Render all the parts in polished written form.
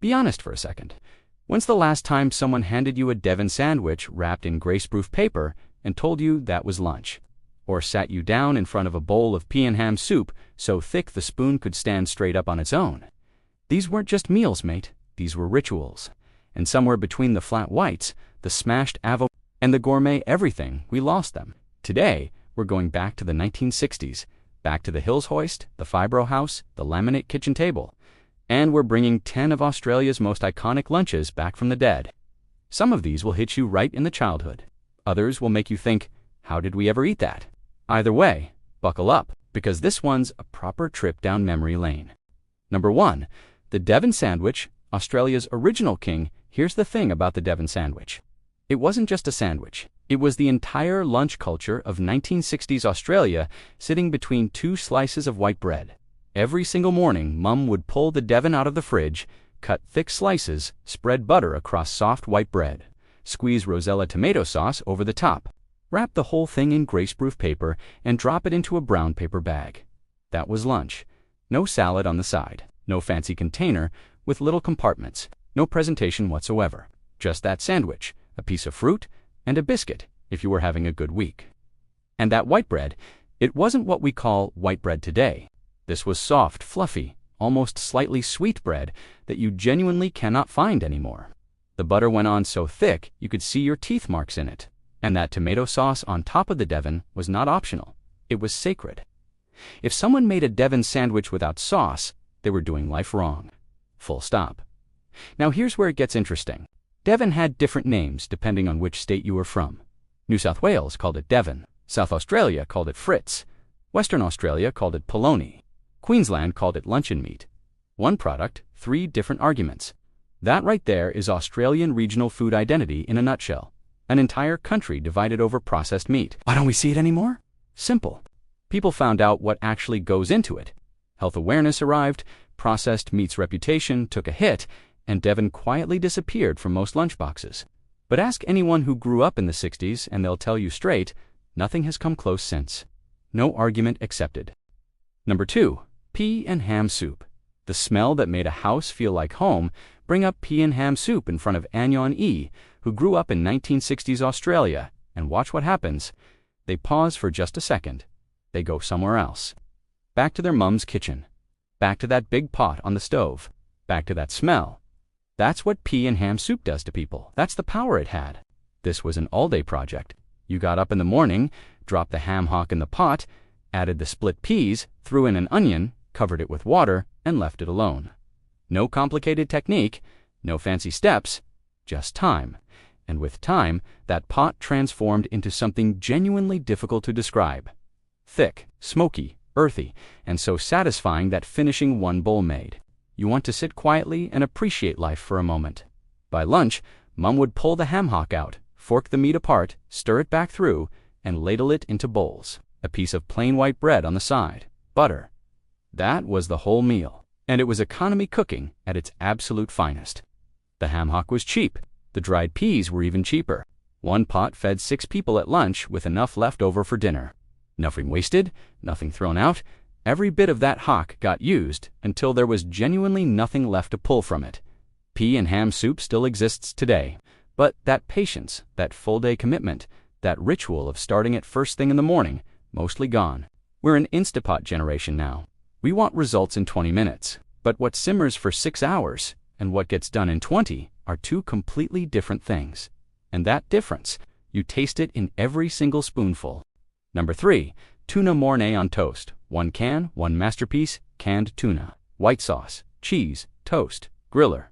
Be honest for a second. When's the last time someone handed you a Devon sandwich wrapped in greaseproof paper and told you that was lunch? Or sat you down in front of a bowl of pea and ham soup so thick the spoon could stand straight up on its own? These weren't just meals, mate. These were rituals. And somewhere between the flat whites, the smashed avo, and the gourmet everything, we lost them. Today, we're going back to the 1960s, back to the Hills hoist, the fibro house, the laminate kitchen table. And we're bringing 10 of Australia's most iconic lunches back from the dead. Some of these will hit you right in the childhood. Others will make you think, how did we ever eat that? Either way, buckle up, because this one's a proper trip down memory lane. Number 1, the Devon sandwich, Australia's original king. Here's the thing about the Devon sandwich. It wasn't just a sandwich. It was the entire lunch culture of 1960s Australia sitting between 2 slices of white bread. Every single morning, Mum would pull the Devon out of the fridge, cut thick slices, spread butter across soft white bread, squeeze Rosella tomato sauce over the top, wrap the whole thing in greaseproof paper, and drop it into a brown paper bag. That was lunch. No salad on the side, no fancy container with little compartments, no presentation whatsoever. Just that sandwich, a piece of fruit, and a biscuit if you were having a good week. And that white bread, it wasn't what we call white bread today. This was soft, fluffy, almost slightly sweet bread that you genuinely cannot find anymore. The butter went on so thick you could see your teeth marks in it. And that tomato sauce on top of the Devon was not optional. It was sacred. If someone made a Devon sandwich without sauce, they were doing life wrong. Full stop. Now here's where it gets interesting. Devon had different names depending on which state you were from. New South Wales called it Devon. South Australia called it Fritz. Western Australia called it polony. Queensland called it luncheon meat. One product, 3 different arguments. That right there is Australian regional food identity in a nutshell. An entire country divided over processed meat. Why don't we see it anymore? Simple. People found out what actually goes into it. Health awareness arrived, processed meat's reputation took a hit, and Devon quietly disappeared from most lunchboxes. But ask anyone who grew up in the 60s and they'll tell you straight, nothing has come close since. No argument accepted. Number 2, pea and ham soup. The smell that made a house feel like home. Bring up pea and ham soup in front of Anya and E, who grew up in 1960s Australia, and watch what happens. They pause for just a second. They go somewhere else. Back to their mum's kitchen. Back to that big pot on the stove. Back to that smell. That's what pea and ham soup does to people. That's the power it had. This was an all-day project. You got up in the morning, dropped the ham hock in the pot, added the split peas, threw in an onion, covered it with water, and left it alone. No complicated technique, no fancy steps, just time. And with time, that pot transformed into something genuinely difficult to describe. Thick, smoky, earthy, and so satisfying that finishing one bowl made. You want to sit quietly and appreciate life for a moment. By lunch, Mum would pull the ham hock out, fork the meat apart, stir it back through, and ladle it into bowls. A piece of plain white bread on the side, butter. That was the whole meal. And it was economy cooking at its absolute finest. The ham hock was cheap. The dried peas were even cheaper. One pot fed 6 people at lunch with enough left over for dinner. Nothing wasted, nothing thrown out. Every bit of that hock got used until there was genuinely nothing left to pull from it. Pea and ham soup still exists today, but that patience, that full-day commitment, that ritual of starting it first thing in the morning, mostly gone. We're an Instapot generation now. We want results in 20 minutes, but what simmers for 6 hours and what gets done in 20 are 2 completely different things. And that difference, you taste it in every single spoonful. Number 3, tuna mornay on toast. 1 can, 1 masterpiece, canned tuna. White sauce, cheese, toast, griller.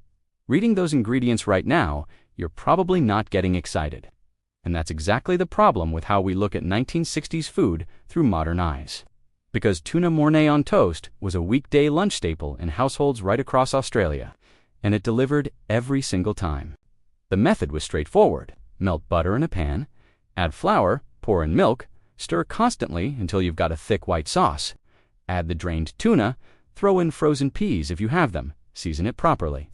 Reading those ingredients right now, you're probably not getting excited. And that's exactly the problem with how we look at 1960s food through modern eyes. Because tuna mornay on toast was a weekday lunch staple in households right across Australia, and it delivered every single time. The method was straightforward. Melt butter in a pan, add flour, pour in milk, stir constantly until you've got a thick white sauce. Add the drained tuna, throw in frozen peas if you have them, season it properly.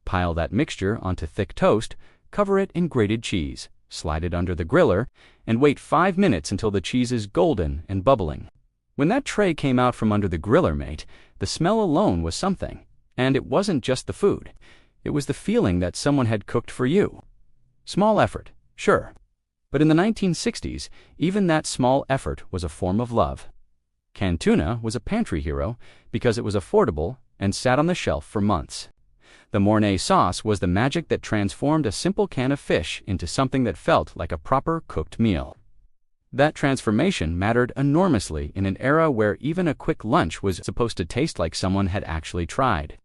Pile that mixture onto thick toast, cover it in grated cheese, slide it under the griller, and wait 5 minutes until the cheese is golden and bubbling. When that tray came out from under the griller, mate, the smell alone was something. And it wasn't just the food. It was the feeling that someone had cooked for you. Small effort, sure. But in the 1960s, even that small effort was a form of love. Canned tuna was a pantry hero because it was affordable and sat on the shelf for months. The Mornay sauce was the magic that transformed a simple can of fish into something that felt like a proper cooked meal. That transformation mattered enormously in an era where even a quick lunch was supposed to taste like someone had actually tried.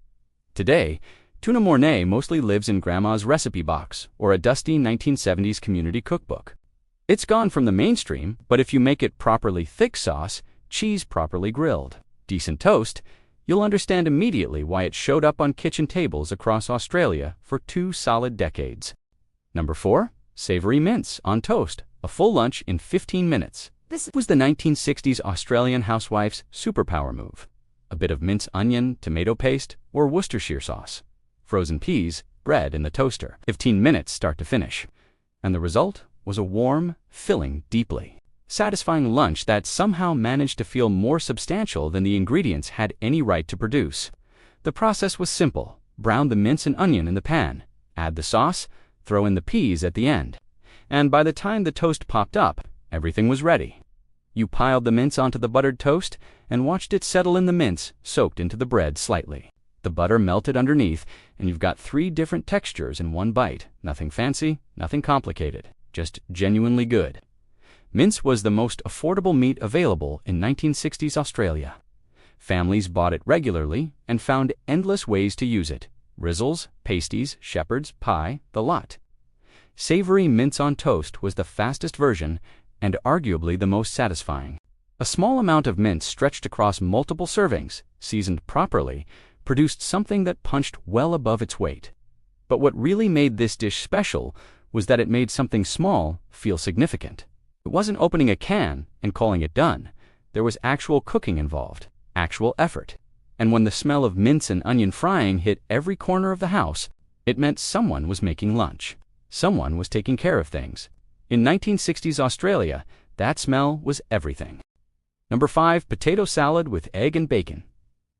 Today, tuna Mornay mostly lives in Grandma's recipe box or a dusty 1970s community cookbook. It's gone from the mainstream, but if you make it properly thick sauce, cheese properly grilled, decent toast, you'll understand immediately why it showed up on kitchen tables across Australia for 2 solid decades. Number 4. Savory mince on toast, a full lunch in 15 minutes. This was the 1960s Australian housewife's superpower move. A bit of mince onion, tomato paste, or Worcestershire sauce. Frozen peas, bread in the toaster, 15 minutes start to finish. And the result was a warm, filling, deeply satisfying lunch that somehow managed to feel more substantial than the ingredients had any right to produce. The process was simple. Brown the mince and onion in the pan, add the sauce, throw in the peas at the end. And by the time the toast popped up, everything was ready. You piled the mince onto the buttered toast and watched it settle in the mince, soaked into the bread slightly. The butter melted underneath, and you've got 3 different textures in one bite. Nothing fancy, nothing complicated, just genuinely good. Mince was the most affordable meat available in 1960s Australia. Families bought it regularly and found endless ways to use it. Rizzles, pasties, shepherd's pie, the lot. Savory mince on toast was the fastest version and arguably the most satisfying. A small amount of mince stretched across multiple servings, seasoned properly, produced something that punched well above its weight. But what really made this dish special was that it made something small feel significant. It wasn't opening a can and calling it done. There was actual cooking involved, actual effort. And when the smell of mince and onion frying hit every corner of the house, it meant someone was making lunch. Someone was taking care of things. In 1960s Australia, that smell was everything. Number 5. Potato salad with egg and bacon.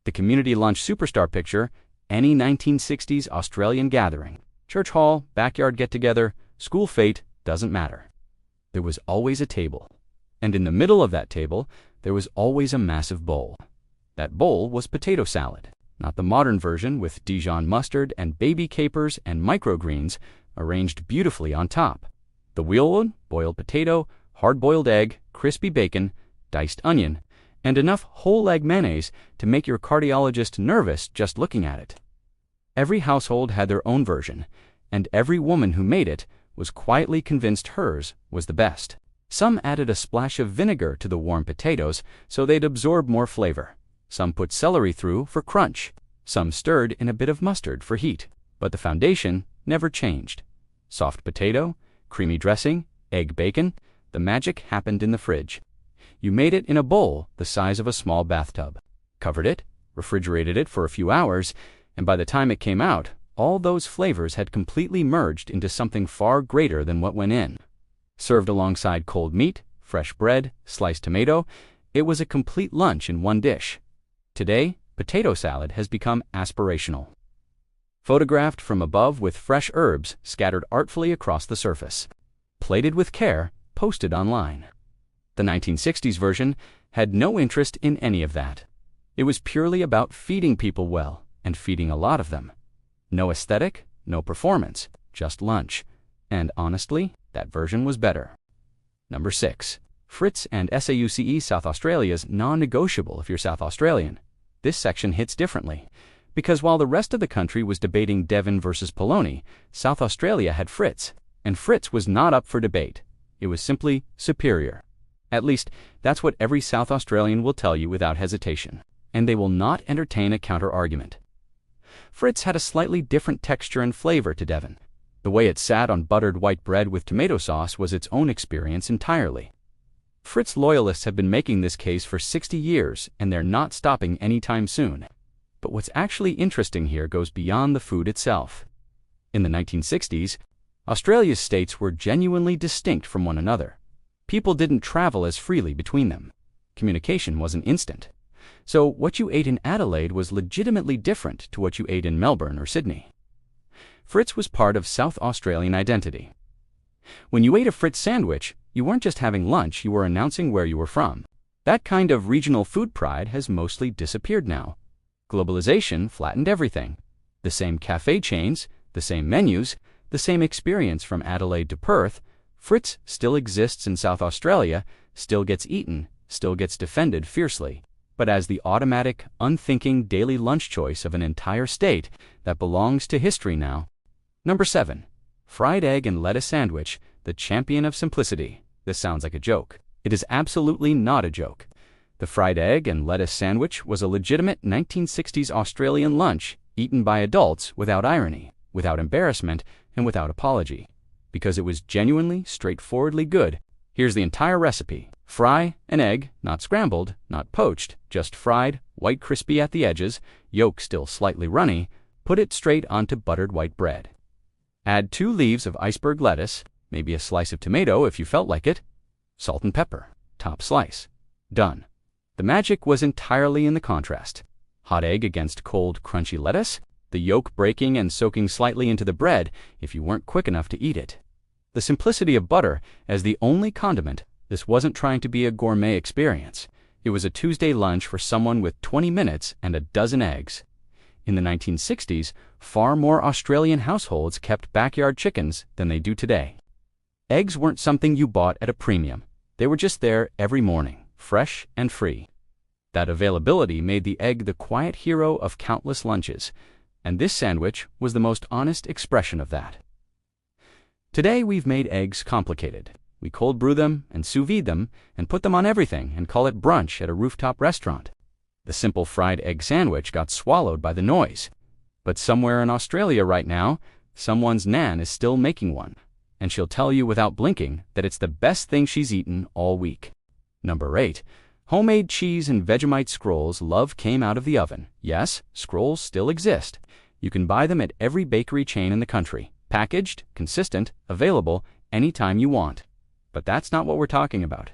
The community lunch superstar picture, any 1960s Australian gathering. Church hall, backyard get-together, school fete, doesn't matter. There was always a table. And in the middle of that table, there was always a massive bowl. That bowl was potato salad, not the modern version with Dijon mustard and baby capers and microgreens arranged beautifully on top. The wheelwood, boiled potato, hard-boiled egg, crispy bacon, diced onion, and enough whole egg mayonnaise to make your cardiologist nervous just looking at it. Every household had their own version, and every woman who made it was quietly convinced hers was the best. Some added a splash of vinegar to the warm potatoes so they'd absorb more flavor. Some put celery through for crunch. Some stirred in a bit of mustard for heat. But the foundation never changed. Soft potato, creamy dressing, egg bacon, the magic happened in the fridge. You made it in a bowl the size of a small bathtub, covered it, refrigerated it for a few hours, and by the time it came out, all those flavors had completely merged into something far greater than what went in. Served alongside cold meat, fresh bread, sliced tomato, it was a complete lunch in one dish. Today, potato salad has become aspirational. Photographed from above with fresh herbs scattered artfully across the surface. Plated with care, posted online. The 1960s version had no interest in any of that. It was purely about feeding people well, and feeding a lot of them. No aesthetic, no performance, just lunch. And honestly, that version was better. Number 6. Fritz and SAUCE South Australia's non-negotiable if you're South Australian. This section hits differently, because while the rest of the country was debating Devon versus polony, South Australia had Fritz, and Fritz was not up for debate. It was simply superior. At least, that's what every South Australian will tell you without hesitation, and they will not entertain a counter-argument. Fritz had a slightly different texture and flavor to Devon. The way it sat on buttered white bread with tomato sauce was its own experience entirely. Fritz loyalists have been making this case for 60 years, and they're not stopping anytime soon. But what's actually interesting here goes beyond the food itself. In the 1960s, Australia's states were genuinely distinct from one another. People didn't travel as freely between them. Communication wasn't instant. So what you ate in Adelaide was legitimately different to what you ate in Melbourne or Sydney. Fritz was part of South Australian identity. When you ate a Fritz sandwich, you weren't just having lunch, you were announcing where you were from. That kind of regional food pride has mostly disappeared now. Globalization flattened everything. The same cafe chains, the same menus, the same experience from Adelaide to Perth. Fritz still exists in South Australia, still gets eaten, still gets defended fiercely, but as the automatic, unthinking daily lunch choice of an entire state that belongs to history now. Number 7. Fried egg and lettuce sandwich, the champion of simplicity. This sounds like a joke. It is absolutely not a joke. The fried egg and lettuce sandwich was a legitimate 1960s Australian lunch eaten by adults without irony, without embarrassment, and without apology. Because it was genuinely, straightforwardly good. Here's the entire recipe. Fry an egg, not scrambled, not poached, just fried, white crispy at the edges, yolk still slightly runny. Put it straight onto buttered white bread. Add 2 leaves of iceberg lettuce, maybe a slice of tomato if you felt like it. Salt and pepper. Top slice. Done. The magic was entirely in the contrast. Hot egg against cold, crunchy lettuce, the yolk breaking and soaking slightly into the bread if you weren't quick enough to eat it. The simplicity of butter as the only condiment. This wasn't trying to be a gourmet experience. It was a Tuesday lunch for someone with 20 minutes and a dozen eggs. In the 1960s, far more Australian households kept backyard chickens than they do today. Eggs weren't something you bought at a premium. They were just there every morning, fresh and free. That availability made the egg the quiet hero of countless lunches, and this sandwich was the most honest expression of that. Today we've made eggs complicated. We cold brew them and sous vide them and put them on everything and call it brunch at a rooftop restaurant. The simple fried egg sandwich got swallowed by the noise. But somewhere in Australia right now, someone's nan is still making one, and she'll tell you without blinking that it's the best thing she's eaten all week. Number 8. Homemade cheese and Vegemite scrolls love came out of the oven. Yes, scrolls still exist. You can buy them at every bakery chain in the country. Packaged, consistent, available anytime you want. But that's not what we're talking about.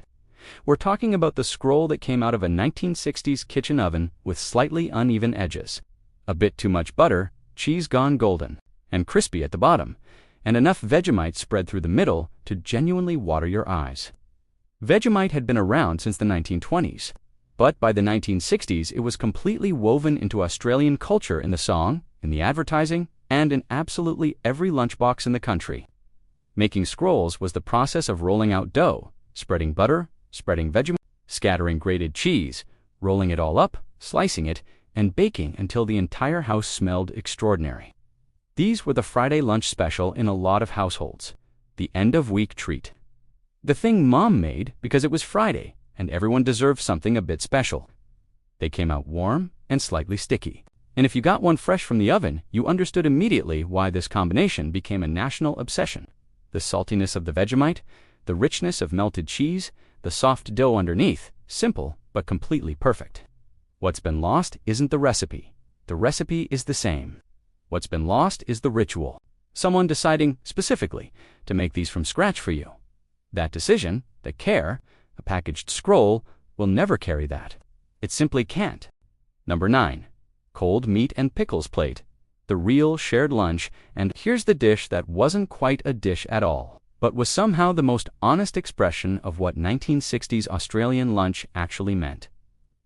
We're talking about the scroll that came out of a 1960s kitchen oven with slightly uneven edges. A bit too much butter, cheese gone golden, and crispy at the bottom, and enough Vegemite spread through the middle to genuinely water your eyes. Vegemite had been around since the 1920s, but by the 1960s it was completely woven into Australian culture in the song, in the advertising, and in absolutely every lunchbox in the country. Making scrolls was the process of rolling out dough, spreading butter, spreading Vegemite, scattering grated cheese, rolling it all up, slicing it, and baking until the entire house smelled extraordinary. These were the Friday lunch special in a lot of households, the end-of-week treat. The thing Mom made because it was Friday and everyone deserved something a bit special. They came out warm and slightly sticky. And if you got one fresh from the oven, you understood immediately why this combination became a national obsession. The saltiness of the Vegemite, the richness of melted cheese, the soft dough underneath, simple but completely perfect. What's been lost isn't the recipe. The recipe is the same. What's been lost is the ritual. Someone deciding specifically to make these from scratch for you. That decision, the care, a packaged scroll, will never carry that. It simply can't. Number 9. Cold meat and pickles plate. The real shared lunch, and here's the dish that wasn't quite a dish at all, but was somehow the most honest expression of what 1960s Australian lunch actually meant.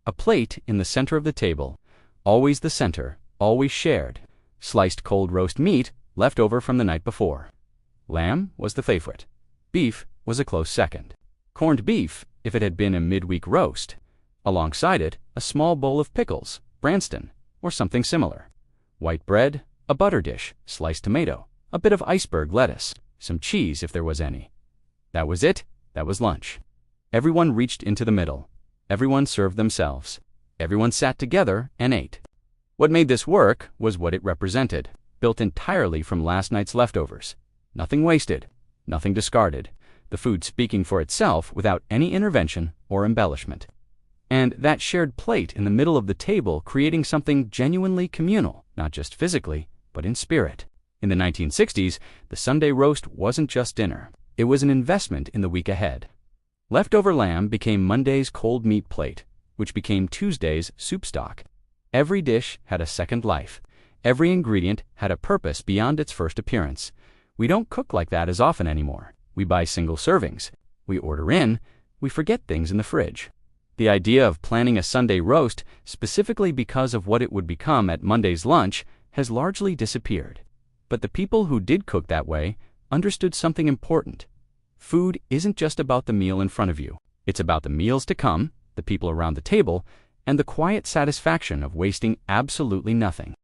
A plate in the center of the table, always the center, always shared. Sliced cold roast meat left over from the night before. Lamb was the favorite. Beef was a close second. Corned beef, if it had been a midweek roast. Alongside it, a small bowl of pickles, Branston, or something similar. White bread, a butter dish, sliced tomato, a bit of iceberg lettuce, some cheese if there was any. That was it. That was lunch. Everyone reached into the middle. Everyone served themselves. Everyone sat together and ate. What made this work was what it represented, built entirely from last night's leftovers. Nothing wasted, nothing discarded, the food speaking for itself without any intervention or embellishment. And that shared plate in the middle of the table creating something genuinely communal, not just physically, but in spirit. In the 1960s, the Sunday roast wasn't just dinner. It was an investment in the week ahead. Leftover lamb became Monday's cold meat plate, which became Tuesday's soup stock. Every dish had a second life, Every ingredient had a purpose beyond its first appearance. We don't cook like that as often anymore. We buy single servings. We order in. We forget things in the fridge. The idea of planning a Sunday roast specifically because of what it would become at Monday's lunch has largely disappeared. But the people who did cook that way understood something important. Food isn't just about the meal in front of you. It's about the meals to come, the people around the table, and the quiet satisfaction of wasting absolutely nothing.